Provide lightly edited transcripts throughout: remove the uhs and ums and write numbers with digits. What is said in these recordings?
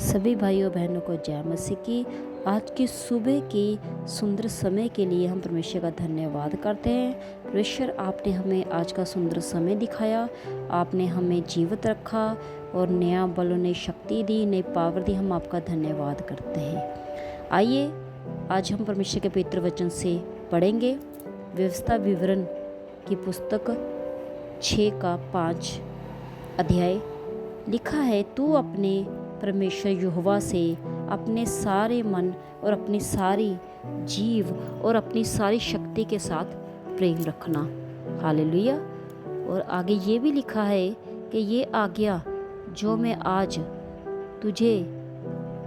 सभी भाइयों बहनों को जय मसीह की। आज की सुबह की सुंदर समय के लिए हम परमेश्वर का धन्यवाद करते हैं। परमेश्वर, आपने हमें आज का सुंदर समय दिखाया, आपने हमें जीवित रखा और नया बल और नई शक्ति दी, नई पावर दी। हम आपका धन्यवाद करते हैं। आइए आज हम परमेश्वर के पवित्र वचन से पढ़ेंगे व्यवस्था विवरण की पुस्तक 6 का 5 अध्याय। लिखा है, तू अपने परमेश्वर यहोवा से अपने सारे मन और अपनी सारी जीव और अपनी सारी शक्ति के साथ प्रेम रखना। हालेलुया। और आगे ये भी लिखा है कि ये आज्ञा जो मैं आज तुझे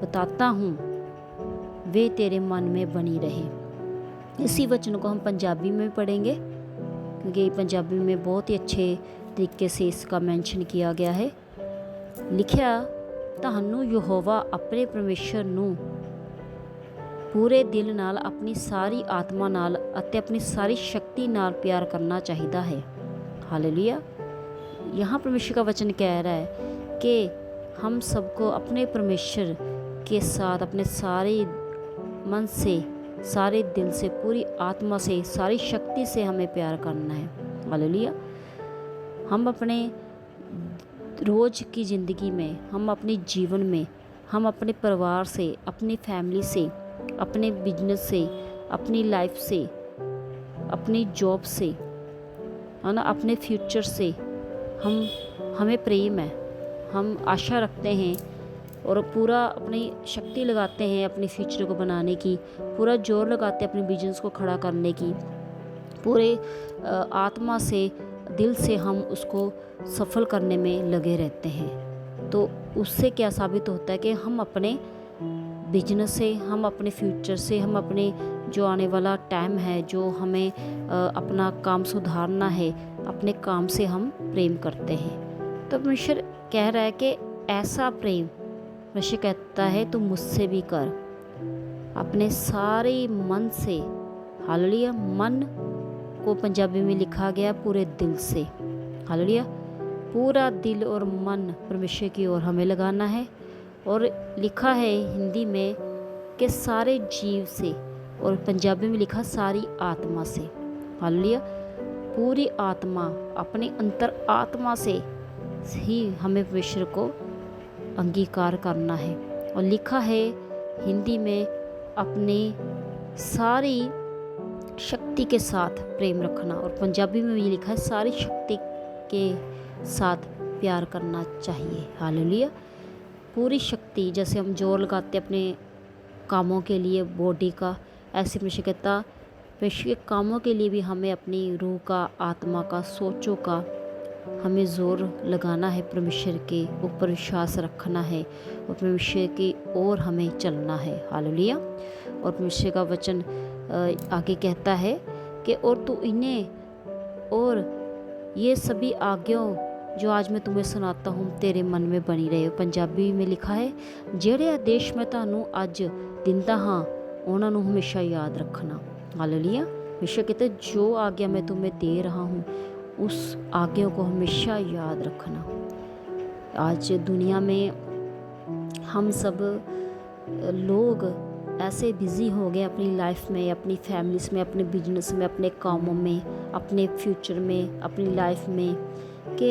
बताता हूँ वे तेरे मन में बनी रहे। इसी वचन को हम पंजाबी में पढ़ेंगे क्योंकि पंजाबी में बहुत ही अच्छे तरीके से इसका मेंशन किया गया है। लिखिਆ, ਤੁਹਾਨੂੰ ਯਹੋਵਾ ਆਪਣੇ ਪਰਮੇਸ਼ਰ ਨੂੰ ਪੂਰੇ ਦਿਲ ਨਾਲ, ਆਪਣੀ ਸਾਰੀ ਆਤਮਾ ਨਾਲ ਅਤੇ ਆਪਣੀ सारी शक्ति नाल प्यार करना चाहिए है। हालेलुया। यहाँ परमेश्वर का वचन कह रहा है कि हम सबको अपने परमेश्वर के साथ अपने सारे मन से, सारे दिल से, पूरी आत्मा से, सारी शक्ति से हमें प्यार करना है। हालेलुया। हम अपने रोज़ की ज़िंदगी में, हम अपने जीवन में, हम अपने परिवार से, अपनी फैमिली से, अपने बिजनेस से, अपनी लाइफ से, अपनी जॉब से, है ना, अपने फ्यूचर से हमें प्रेम है। हम आशा रखते हैं और पूरा अपनी शक्ति लगाते हैं अपने फ्यूचर को बनाने की, पूरा जोर लगाते हैं अपने बिजनेस को खड़ा करने की, पूरे आत्मा से, दिल से हम उसको सफल करने में लगे रहते हैं। तो उससे क्या साबित होता है कि हम अपने बिजनेस से, हम अपने फ्यूचर से, हम अपने जो आने वाला टाइम है, जो हमें अपना काम सुधारना है, अपने काम से हम प्रेम करते हैं। तो परमेश्वर कह रहा है कि ऐसा प्रेम, परमेश्वर कहता है तू मुझसे भी कर, अपने सारे मन से। हालेलुया। मन को पंजाबी में लिखा गया पूरे दिल से। हालेलुया। पूरा दिल और मन परमेश्वर की ओर हमें लगाना है। और लिखा है हिंदी में कि सारे जीव से, और पंजाबी में लिखा सारी आत्मा से। हालेलुया। पूरी आत्मा, अपने अंतर आत्मा से ही हमें परमेश्वर को अंगीकार करना है। और लिखा है हिंदी में अपने सारी शक्ति के साथ प्रेम रखना, और पंजाबी में भी लिखा है सारी शक्ति के साथ प्यार करना चाहिए। हालेलुया। पूरी शक्ति, जैसे हम जोर लगाते अपने कामों के लिए बॉडी का, ऐसे परमेश्वर कहता परमेश्वर के कामों के लिए भी हमें अपनी रूह का, आत्मा का, सोचों का हमें ज़ोर लगाना है। परमेश्वर के ऊपर विश्वास रखना है और परमेश्वर की ओर हमें चलना है। हालेलुया। और परमेश्वर का वचन आगे कहता है कि और तू इन्हें और ये सभी आज्ञाओं जो आज मैं तुम्हें सुनाता हूँ तेरे मन में बनी रहे। पंजाबी में लिखा है, ਜਿਹੜੇ आदेश मैं ਤੁਹਾਨੂੰ ਅੱਜ ਦਿੰਦਾ ਹਾਂ ਉਹਨਾਂ ਨੂੰ हमेशा याद रखना। हालेलुया। हमेशा कहते जो आज्ञा मैं तुम्हें दे रहा हूँ उस आज्ञा को हमेशा याद रखना। आज दुनिया में हम सब लोग ऐसे बिज़ी हो गए अपनी लाइफ में, अपनी फैमिलीज में, अपने बिजनेस में, अपने कामों में, अपने फ्यूचर में, अपनी लाइफ में, कि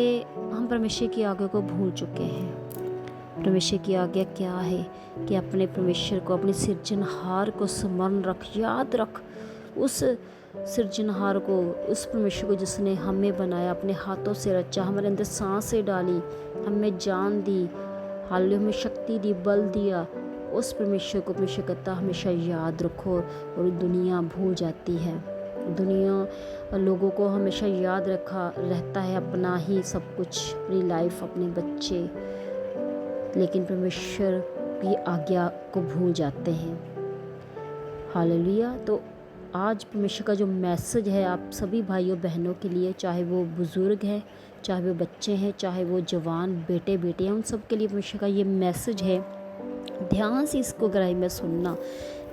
हम परमेश्वर की आज्ञा को भूल चुके हैं। परमेश्वर की आज्ञा क्या है कि अपने परमेश्वर को, अपने सृजनहार को स्मरण रख, याद रख। उस सृजनहार को, उस परमेश्वर को जिसने हमें बनाया, अपने हाथों से रचा, हमारे अंदर सांसें डाली, हमें जान दी, हाल हमें शक्ति दी, बल दिया। उस परमेश्वर को परमेश्वर कहता हमेशा याद रखो। और दुनिया भूल जाती है, दुनिया लोगों को हमेशा याद रखा रहता है अपना ही सब कुछ, अपनी लाइफ, अपने बच्चे, लेकिन परमेश्वर की आज्ञा को भूल जाते हैं। हालेलुया। तो आज परमेश्वर का जो मैसेज है आप सभी भाइयों बहनों के लिए, चाहे वो बुज़ुर्ग हैं, चाहे वो बच्चे हैं, चाहे वो जवान बेटे बेटे हैं, उन सब के लिए परमेश्वर का ये मैसेज है। ध्यान से इसको गहराई में सुनना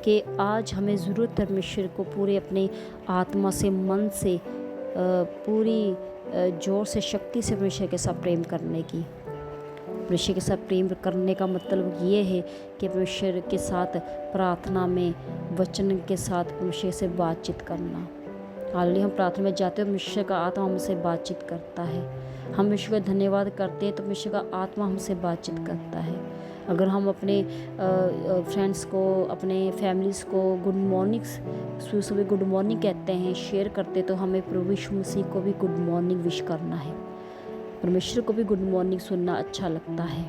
कि आज हमें ज़रूरत है परमेश्वर को पूरे अपने आत्मा से, मन से, पूरी जोर से, शक्ति से परमेश्वर के साथ प्रेम करने की। परमेश्वर के साथ प्रेम करने का मतलब ये है कि परमेश्वर के साथ प्रार्थना में वचन के साथ परमेश्वर से बातचीत करना। हालांकि हम प्रार्थना में जाते हैं, परमेश्वर का आत्मा हमसे बातचीत करता है। हम परमेश्वर का धन्यवाद करते हैं तो परमेश्वर का आत्मा हमसे बातचीत करता है। अगर हम अपने फ्रेंड्स को, अपने फैमिलीज़ को गुड मॉर्निंग, सुबह गुड मॉर्निंग कहते हैं, शेयर करते, तो हमें प्रभु यीशु मसीह को भी गुड मॉर्निंग विश करना है। परमेश्वर को भी गुड मॉर्निंग सुनना अच्छा लगता है।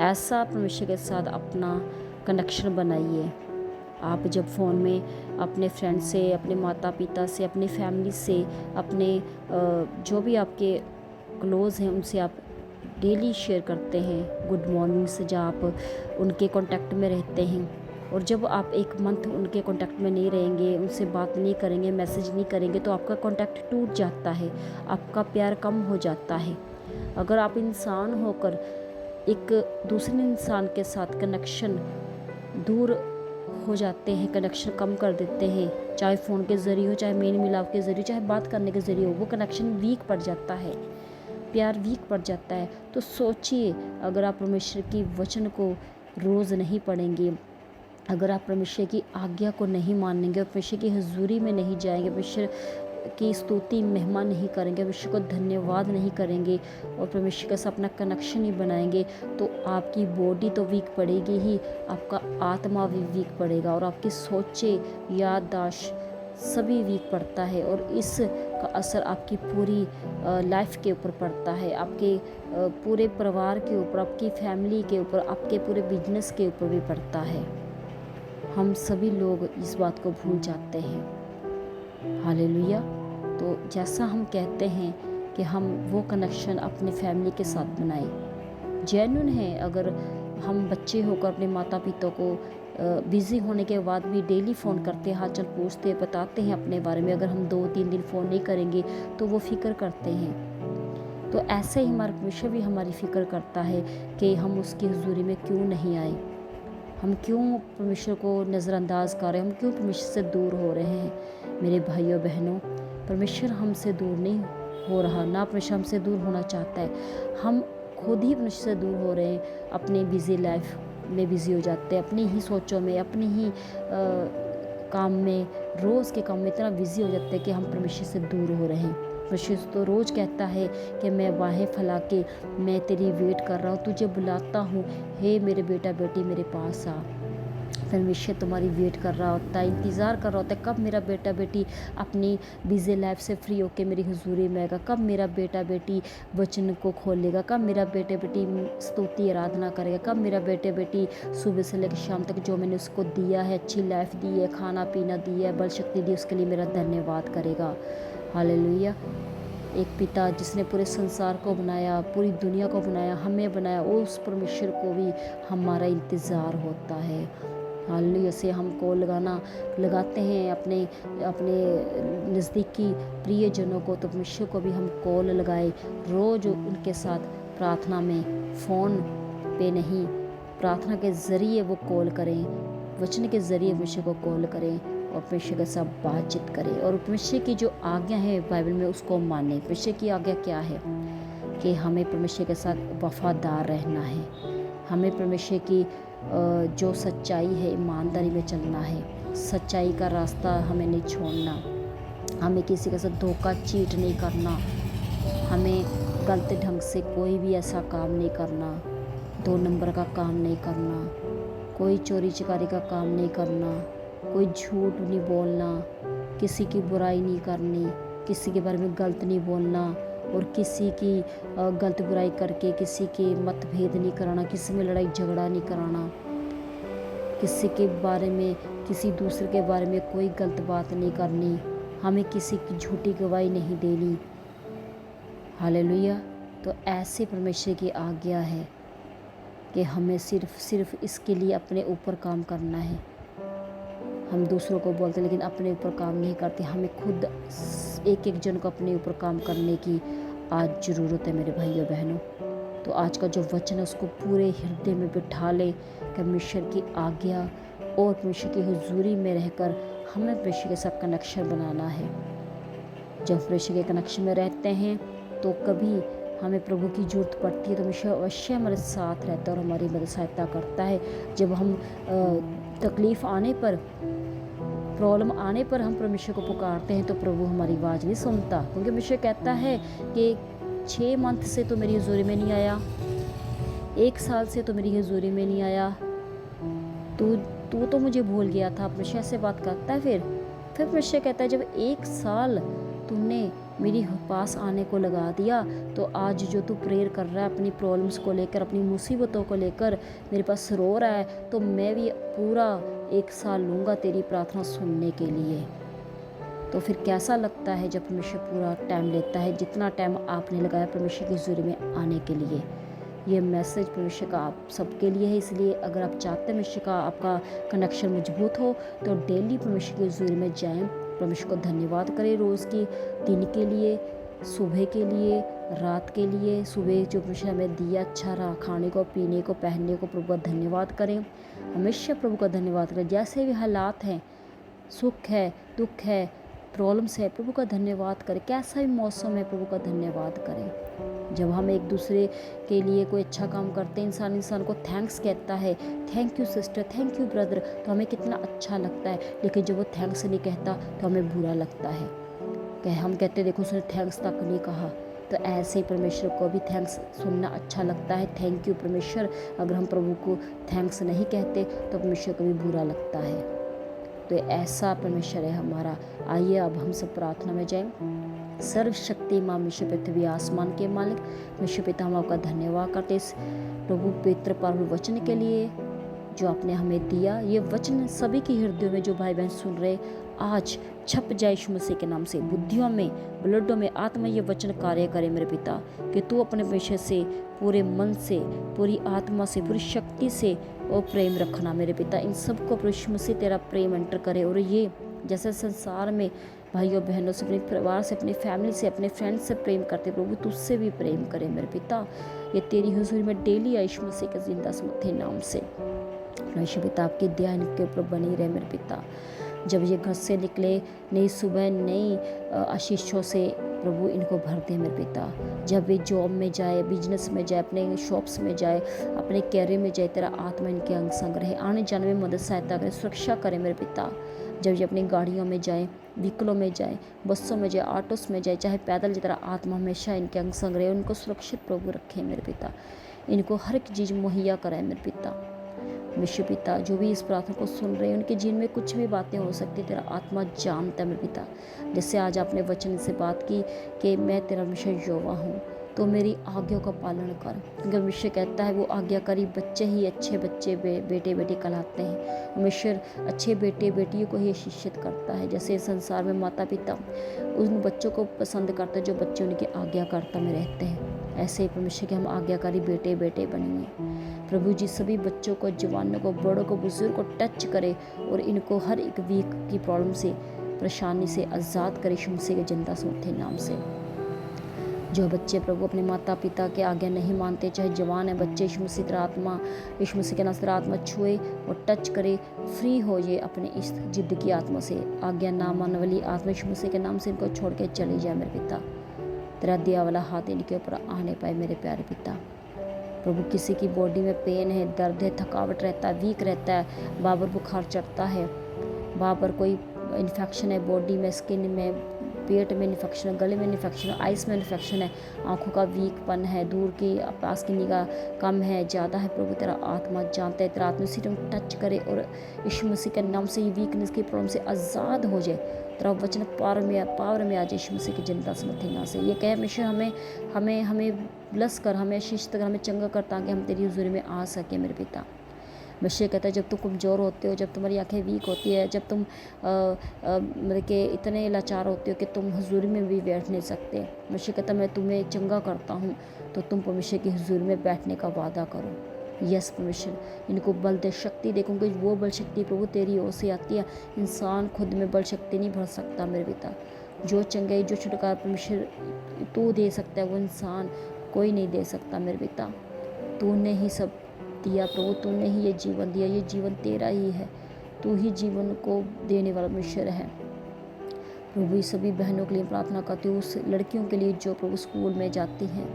ऐसा परमेश्वर के साथ अपना कनेक्शन बनाइए। आप जब फ़ोन में अपने फ्रेंड से, अपने माता पिता से, अपनी फैमिली से, अपने जो भी आपके क्लोज़ हैं उनसे आप डेली शेयर करते हैं गुड मॉर्निंग से, जब आप उनके कांटेक्ट में रहते हैं। और जब आप एक मंथ उनके कांटेक्ट में नहीं रहेंगे, उनसे बात नहीं करेंगे, मैसेज नहीं करेंगे, तो आपका कांटेक्ट टूट जाता है, आपका प्यार कम हो जाता है। अगर आप इंसान होकर एक दूसरे इंसान के साथ कनेक्शन दूर हो जाते हैं, कनेक्शन कम कर देते हैं, चाहे फ़ोन के ज़रिए हो, चाहे मेल मिलाप के ज़रिए, चाहे बात करने के ज़रिए हो, वो कनेक्शन वीक पड़ जाता है, प्यार वीक पड़ जाता है। तो सोचिए, अगर आप परमेश्वर की वचन को रोज़ नहीं पढ़ेंगे, अगर आप परमेश्वर की आज्ञा को नहीं मानेंगे और परमेश्वर की हजूरी में नहीं जाएंगे, परमेश्वर की स्तुति महिमा नहीं करेंगे, परमेश्वर को धन्यवाद नहीं करेंगे और परमेश्वर के साथ अपना कनेक्शन नहीं बनाएंगे, तो आपकी बॉडी तो वीक पड़ेगी ही, आपका आत्मा भी वीक पड़ेगा और आपकी सोचें, याददाश्त सभी वीक पड़ता है। और इसका असर आपकी पूरी लाइफ के ऊपर पड़ता है, आपके पूरे परिवार के ऊपर, आपकी फैमिली के ऊपर, आपके पूरे बिजनेस के ऊपर भी पड़ता है। हम सभी लोग इस बात को भूल जाते हैं। हालेलुया। तो जैसा हम कहते हैं कि हम वो कनेक्शन अपने फैमिली के साथ बनाएं, जेन्युइन है। अगर हम बच्चे होकर अपने माता पिता को बिज़ी होने के बाद भी डेली फ़ोन करते हैं, हालचाल पूछते हैं, बताते हैं अपने बारे में, अगर हम 2-3 दिन फ़ोन नहीं करेंगे तो वो फ़िक्र करते हैं। तो ऐसे ही हमारा परमेश्वर भी हमारी फ़िक्र करता है कि हम उसकी हुजूरी में क्यों नहीं आए, हम क्यों परमेश्वर को नज़रअंदाज कर रहे हैं, हम क्यों परमेश्वर से दूर हो रहे हैं। मेरे भाइयों बहनों, परमेश्वर हमसे दूर नहीं हो रहा, ना परमेश्वर हमसे दूर होना चाहता है, हम खुद ही परमेश्वर से दूर हो रहे हैं। अपने बिज़ी लाइफ में बिज़ी हो जाते हैं, अपनी ही सोचों में, अपनी ही काम में, रोज़ के काम में इतना बिज़ी हो जाते हैं कि हम परमेश्वर से दूर हो रहे हैं। परमेश्वर तो रोज़ कहता है कि मैं बाहें फैला के मैं तेरी वेट कर रहा हूँ, तुझे बुलाता हूँ, हे मेरे बेटा बेटी मेरे पास आ। परमेश्वर तुम्हारी वेट कर रहा होता है, इंतज़ार कर रहा होता है, कब मेरा बेटा बेटी अपनी बिज़ी लाइफ से फ्री होकर मेरी हुजूरी में आएगा, कब मेरा बेटा बेटी वचन को खोलेगा, कब मेरा बेटे बेटी स्तुति आराधना करेगा, कब मेरा बेटे बेटी सुबह से लेकर शाम तक जो मैंने उसको दिया है, अच्छी लाइफ दी है, खाना पीना दिया है, बल शक्ति दी, उसके लिए मेरा धन्यवाद करेगा। हालेलुया। एक पिता जिसने पूरे संसार को बनाया, पूरी दुनिया को बनाया, हमें बनाया, उस परमेश्वर को भी हमारा इंतज़ार होता है। हालेलुया। से हम कॉल लगाते हैं अपने नज़दीकी प्रियजनों को, तो परमेश्वर को भी हम कॉल लगाए रोज़ उनके साथ प्रार्थना में, फ़ोन पे नहीं, प्रार्थना के ज़रिए वो कॉल करें, वचन के ज़रिए परमेश्वर को कॉल करें और परमेश्वर के साथ बातचीत करें और परमेश्वर की जो आज्ञा है बाइबल में उसको मानें। परमेश्वर की आज्ञा क्या है कि हमें परमेश्वर के साथ वफादार रहना है, हमें परमेश्वर की जो सच्चाई है ईमानदारी में चलना है, सच्चाई का रास्ता हमें नहीं छोड़ना, हमें किसी के साथ धोखा चीट नहीं करना, हमें गलत ढंग से कोई भी ऐसा काम नहीं करना, 2 नंबर का काम नहीं करना, कोई चोरी चकारी का काम नहीं करना, कोई झूठ नहीं बोलना, किसी की बुराई नहीं करनी, किसी के बारे में गलत नहीं बोलना और किसी की गलत बुराई करके किसी के मतभेद नहीं कराना, किसी में लड़ाई झगड़ा नहीं कराना, किसी के बारे में, किसी दूसरे के बारे में कोई गलत बात नहीं करनी, हमें किसी की झूठी गवाही नहीं देनी। हालेलुया। तो ऐसे परमेश्वर की आज्ञा है कि हमें सिर्फ इसके लिए अपने ऊपर काम करना है। हम दूसरों को बोलते लेकिन अपने ऊपर काम नहीं करते। हमें खुद एक जन को अपने ऊपर काम करने की आज ज़रूरत है मेरे भाइयों बहनों। तो आज का जो वचन है उसको पूरे हृदय में बिठा ले कि परमेश्वर की आज्ञा और परमेश्वर की हुजूरी में रहकर हमें परमेश्वर के साथ कनेक्शन बनाना है। जब परमेश्वर के कनेक्शन में रहते हैं तो कभी हमें प्रभु की ज़रूरत पड़ती है तो परमेश्वर अवश्य हमारे साथ रहता है और हमारी मदद सहायता करता है। जब हम तकलीफ़ आने पर, प्रॉब्लम आने पर हम परमेश्वर को पुकारते हैं तो प्रभु हमारी आवाज़ नहीं सुनता, क्योंकि परमेश्वर कहता है कि 6 मंथ से तो मेरी हजूरी में नहीं आया, 1 साल से तो मेरी हजूरी में नहीं आया, तू तो मुझे भूल गया था। परमेश्वर ऐसे बात करता है। फिर परमेश्वर कहता है जब 1 साल तुमने मेरी पास आने को लगा दिया तो आज जो तू प्रेयर कर रहा है अपनी प्रॉब्लम्स को लेकर, अपनी मुसीबतों को लेकर मेरे पास रो रहा है, तो मैं भी पूरा 1 साल लूँगा तेरी प्रार्थना सुनने के लिए। तो फिर कैसा लगता है जब परमेश्वर पूरा टाइम लेता है, जितना टाइम आपने लगाया परमेश्वर की हजूरी में आने के लिए। ये मैसेज परमेश्वर का आप सबके लिए है, इसलिए अगर आप चाहते हैं परमेश्वर का आपका कनेक्शन मजबूत हो तो डेली परमेश्वर की हजूरी में जाएं, परमेश्वर को धन्यवाद करें रोज़ की, दिन के लिए, सुबह के लिए, रात के लिए। सुबह जो परमेश्वर हमें दिया अच्छा रहा, खाने को, पीने को, पहनने को, प्रभु का धन्यवाद करें। हमेशा प्रभु का धन्यवाद करें। जैसे भी हालात हैं, सुख है, दुख है, प्रॉब्लम्स है, प्रभु का धन्यवाद करें। कैसा भी मौसम है, प्रभु का धन्यवाद करें। जब हम एक दूसरे के लिए कोई अच्छा काम करते हैं, इंसान को थैंक्स कहता है, thank you sister, thank you brother, तो हमें कितना अच्छा लगता है। लेकिन जब वो थैंक्स नहीं कहता तो हमें बुरा लगता है। हम कहते देखो उसने थैंक्स तक नहीं कहा। तो ऐसे ही परमेश्वर को भी थैंक्स सुनना अच्छा लगता है, थैंक यू परमेश्वर। अगर हम प्रभु को थैंक्स नहीं कहते तो परमेश्वर को भी बुरा लगता है। तो ऐसा परमेश्वर है हमारा। आइए अब हम सब प्रार्थना में जाएं। सर्वशक्तिमान परमेश्वर, पृथ्वी आसमान के मालिक परमेश्वर पिता, हम आपका धन्यवाद करते इस प्रभु पवित्र परम वचन के लिए जो आपने हमें दिया। ये वचन सभी के हृदयों में जो भाई बहन सुन रहे आज छप जाए यीशु मसीह के नाम से, बुद्धियों में, ब्लडों में, आत्मा में ये वचन कार्य करे मेरे पिता, कि तू अपने परमेश्वर से पूरे मन से, पूरी आत्मा से, पूरी शक्ति से और प्रेम रखना मेरे पिता। इन सबको यीशु मसीह तेरा प्रेम एंटर करे और ये जैसे संसार में भाइयों बहनों से, अपने परिवार से, अपनी फैमिली से, अपने फ्रेंड्स से प्रेम करते, प्रभु तुझसे भी प्रेम करे मेरे पिता। ये तेरी हुजूरी में डेली यीशु मसीह के जिंदा समर्थे नाम से यीशु पिता आपकी दया इनके ऊपर बनी रहे मेरे पिता। जब ये घर से निकले नई सुबह, नई आशीषों से प्रभु इनको भर दे मेरे पिता। जब वे जॉब में जाए, बिजनेस में जाए, अपने शॉप्स में जाए, अपने कैरियर में जाए, तेरा आत्मा इनके अंग संग रहे, आने जाने में मदद सहायता करे, सुरक्षा करे मेरे पिता। जब ये अपनी गाड़ियों में जाए, व्हीकलों में जाए, बसों में जाए, ऑटोस में जाए, चाहे पैदल, तेरा आत्मा हमेशा इनके अंग संग रहे, उनको सुरक्षित प्रभु रखे मेरे पिता। इनको हर एक चीज़ मुहैया कराए मेरे पिता। विश्व पिता जो भी इस प्रार्थना को सुन रहे हैं उनके जीवन में कुछ भी बातें हो सकती, तेरा आत्मा जानता है मेरे पिता। जैसे आज आपने वचन से बात की कि मैं तेरा विषय यहोवा हूँ, तो मेरी आज्ञा का पालन कर, क्योंकि विषय कहता है वो आज्ञाकारी बच्चे ही अच्छे बच्चे बेटे बेटी कहलाते हैं। परमेश्वर अच्छे बेटे बेटियों को ही शिक्षित करता है। जैसे संसार में माता पिता उन बच्चों को पसंद करते हैं जो बच्चे उनकी आज्ञाकारिता में रहते हैं, ऐसे ही परमेश्वर के हम आज्ञाकारी बेटे बेटे बनेंगे। प्रभु जी सभी बच्चों को, जवानों को, बड़ों को, बुजुर्ग को टच करे और इनको हर एक वीक की प्रॉब्लम से, परेशानी से आज़ाद करे यीशु मसीह के जिंदा समर्थे नाम से। जो बच्चे प्रभु अपने माता पिता के आज्ञा नहीं मानते, चाहे जवान है बच्चे, यीशु मसीह तेरा आत्मा, यीशु मसीह के नाम से तेरा आत्मा छुए और टच करे, फ्री हो ये अपने इस जिद्द की आत्मा से, आज्ञा ना मानने वाली आत्मा यीशु मसीह के नाम से इनको छोड़ के चली जाए मेरे पिता। तेरा दिया वाला हाथ इनके ऊपर आने पाए मेरे प्यारे पिता। प्रभु किसी की बॉडी में पेन है, दर्द है, थकावट रहता है, वीक रहता है, बार बार बुखार चढ़ता है, बार बार कोई इन्फेक्शन है बॉडी में, स्किन में, पेट में इन्फेक्शन है, गले में इन्फेक्शन है, आइस में इन्फेक्शन है, आंखों का वीकपन है, दूर की पास की निगाह कम है, ज़्यादा है, प्रभु तेरा आत्मा जानता है, तेरा आत्मा उसी टाइम टच करे और यीशु मसीह के नाम से ये वीकनेस की प्रॉब्लम से आज़ाद हो जाए। तेरा वचन पावर में आ जाए यीशु मसीह के जिंदा समर्थे नाम से। ये कहे हमेशा हमें ब्लस कर, हमें आशीष कर, हमें चंगा कर, ताकि हम तेरी हुजूरी में आ सके मेरे पिता। मसीह कहता है जब तुम कमज़ोर होते हो, जब तुम्हारी आंखें वीक होती है, जब तुम मतलब कि इतने लाचार होते हो कि तुम हुजूरी में भी बैठ नहीं सकते, मसीह कहता मैं तुम्हें चंगा करता हूँ, तो तुम परमेश्वर की हुजूरी में बैठने का वादा करो। यस परमेश्वर इनको बल दे, शक्ति दे, क्योंकि वो बल शक्ति प्रभु तेरी ओर से आती है। इंसान खुद में बल शक्ति नहीं भर सकता मेरे पिता। जो चंगाई, जो छुटकारा परमेश्वर तू दे सकता है, वो इंसान कोई नहीं दे सकता मेरे पिता। तूने ही सब दिया प्रभु, तूने ही ये जीवन दिया, ये जीवन तेरा ही है, तू ही जीवन को देने वाला परमेश्वर है। प्रभु सभी बहनों के लिए प्रार्थना करती हूँ, उस लड़कियों के लिए जो प्रभु स्कूल में जाती हैं,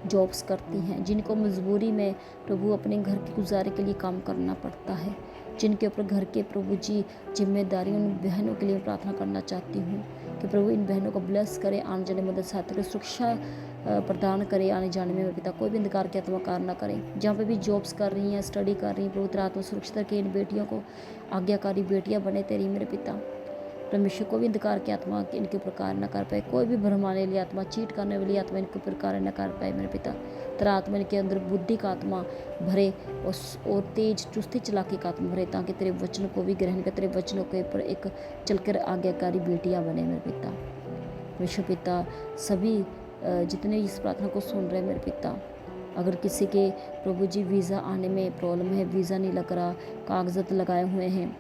जॉब्स करती हैं, जिनको मजबूरी में प्रभु अपने घर के गुजारे के लिए काम करना पड़ता है, जिनके ऊपर घर के प्रभु जी जिम्मेदारी, उन बहनों के लिए प्रार्थना करना चाहती हूँ कि प्रभु इन बहनों को ब्लेस करे, आने जाने मदद सहायता करे, सुरक्षा प्रदान करे आने जाने में। मेरे पिता कोई भी अंधकार की आत्मा कार्य ना करे, जहाँ पे भी जॉब्स कर रही हैं, स्टडी कर रही हैं, पवित्र आत्मा सुरक्षित रखे इन बेटियों को, आज्ञाकारी बेटियाँ बने तेरी मेरे पिता। परमेश्वर को भी अंधकार की आत्मा इनके ऊपर कार्य न कर पाए, कोई भी भरमाने वाली आत्मा, चीट करने वाली आत्मा इनके ऊपर कार्य न कर पाए मेरे पिता। तेरा आत्मा इनके अंदर बुद्धि का आत्मा भरे और तेज चुस्ती चलाकी का आत्मा भरे, ताकि तेरे वचन को भी ग्रहण कर, तेरे वचनों के ऊपर एक चलकर आज्ञाकारी बेटियाँ बने मेरे पिता। परमेश्वर पिता सभी जितने इस प्रार्थना को सुन रहे हैं मेरे पिता, अगर किसी के प्रभु जी वीज़ा आने में प्रॉब्लम है, वीज़ा नहीं लग रहा, कागजात लगाए हुए हैं,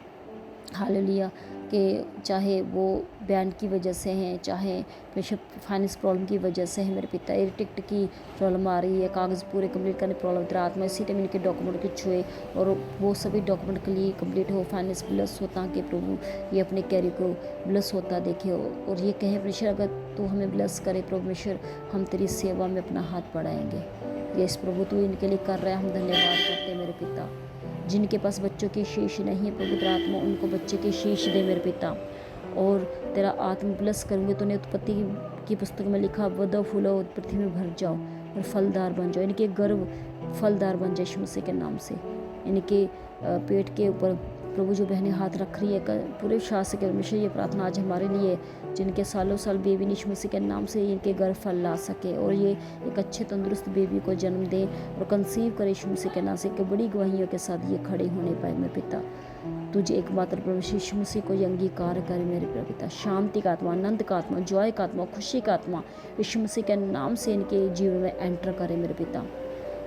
हालेलुया, कि चाहे वो बैंड की वजह से हैं, चाहे फाइनेंस प्रॉब्लम की वजह से है मेरे पिता, एयर टिकट की प्रॉब्लम आ रही है, कागज़ पूरे कंप्लीट करने प्रॉब्लम, तेरा आत्मा इसी टाइम इनके डॉक्यूमेंट के छुए और वो सभी डॉक्यूमेंट के लिए कंप्लीट हो, फाइनेंस ब्लस हो, ताकि प्रभु ये अपने कैरियर को ब्लस होता देखे और ये कहें परमेश्वर अगर तू हमें ब्लस करे परमेश्वर, हम तेरी सेवा में अपना हाथ बढ़ाएंगे। यस प्रभु तू इनके लिए कर रहा है, हम धन्यवाद करते हैं मेरे पिता। जिनके पास बच्चों की शीश नहीं है प्रभु तेरा आत्मा उनको बच्चे की शीश दे मेरे पिता, और तेरा आत्मा प्लस करूँगे। तूने उत्पत्ति की पुस्तक में लिखा बदो फूलो पृथ्वी में भर जाओ और फलदार बन जाओ, इनके गर्भ फलदार बन जाए यीशु मसीह के नाम से। इनके पेट के ऊपर प्रभु जो बहनें हाथ रख रही है पूरे विश्वास से परमेश्वर ये प्रार्थना आज हमारे लिए, जिनके सालों साल बेबी यीशु मसीह के नाम से इनके गर्भ फल ला सके और ये एक अच्छे तंदुरुस्त बेबी को जन्म दे और कंसीव करे यीशु मसीह के नाम से, कि बड़ी गवाहियों के साथ ये खड़े होने पाए मेरे पिता। तुझे एकमात्र परमेश्वर यीशु मसीह को ये अंगीकार करे मेरे पिता। शांति का आत्मा, आनंद का आत्मा, जॉय का आत्मा, खुशी का आत्मा यीशु मसीह के नाम से इनके जीवन में एंटर करे मेरे पिता।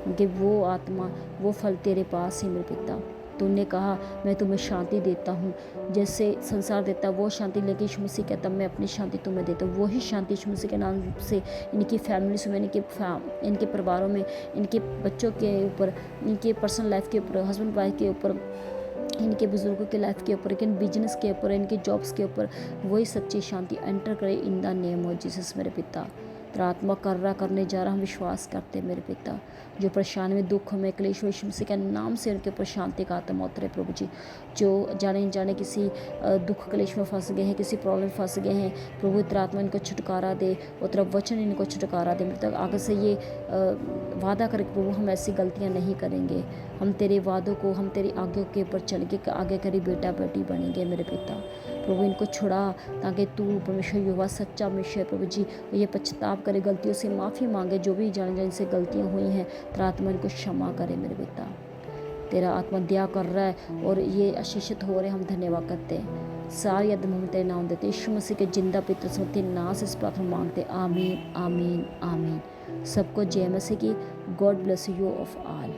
उनके वो आत्मा वो फल तेरे पास ही मेरे पिता। तूने कहा मैं तुम्हें शांति देता हूँ, जैसे संसार देता वो शांति लेके यीशु मसीह कहता मैं अपनी शांति तुम्हें देता हूँ। वही शांति यीशु मसीह के नाम से इनकी फैमिलीज में, इनके परिवारों में, इनके बच्चों के ऊपर, इनके पर्सनल लाइफ के ऊपर, हस्बैंड वाइफ के ऊपर, इनके बुजुर्गों के लाइफ के ऊपर, इनके बिजनेस के ऊपर, इनके जॉब्स के ऊपर वही सच्ची शांति एंटर करे in the name of Jesus मेरे पिता। तेरा आत्मा करने जा रहा हम विश्वास करते मेरे पिता। जो परेशान में दुख में क्लेश यीशु मसीह के नाम से उनके ऊपर शांति का आत्मा उतरे प्रभु जी। जो जाने किसी दुख क्लेश में फंस गए हैं, किसी प्रॉब्लम में फंस गए हैं, प्रभु तेरा आत्मा इनको छुटकारा दे और तेरा वचन इनको छुटकारा दे मेरे तक। आगे से ये वादा करे प्रभु हम ऐसी गलतियां नहीं करेंगे, हम तेरे वादों को, हम तेरी आगे के ऊपर चल के आगे करी बेटा बेटी बनेंगे मेरे पिता। प्रभु इनको छुड़ा ताकि तू परमेश्वर युवा सच्चा परमेश्वर प्रभु जी ये पछताव करे, गलतियों से माफ़ी मांगे, जो भी जान से गलतियाँ हुई हैं तेरा आत्मा इनको क्षमा करे मेरे पिता। तेरा आत्मा दया कर रहा है और ये आशीषित हो रहे, हम धन्यवाद करते हैं। सारी अदम हम तेरे नाम देते यीशु मसीह के जिंदा पिता स्मृति नाम से इस प्रार्थना मांगते, आमीन आमीन आमीन। सबको जय मसीह की। God bless you of all.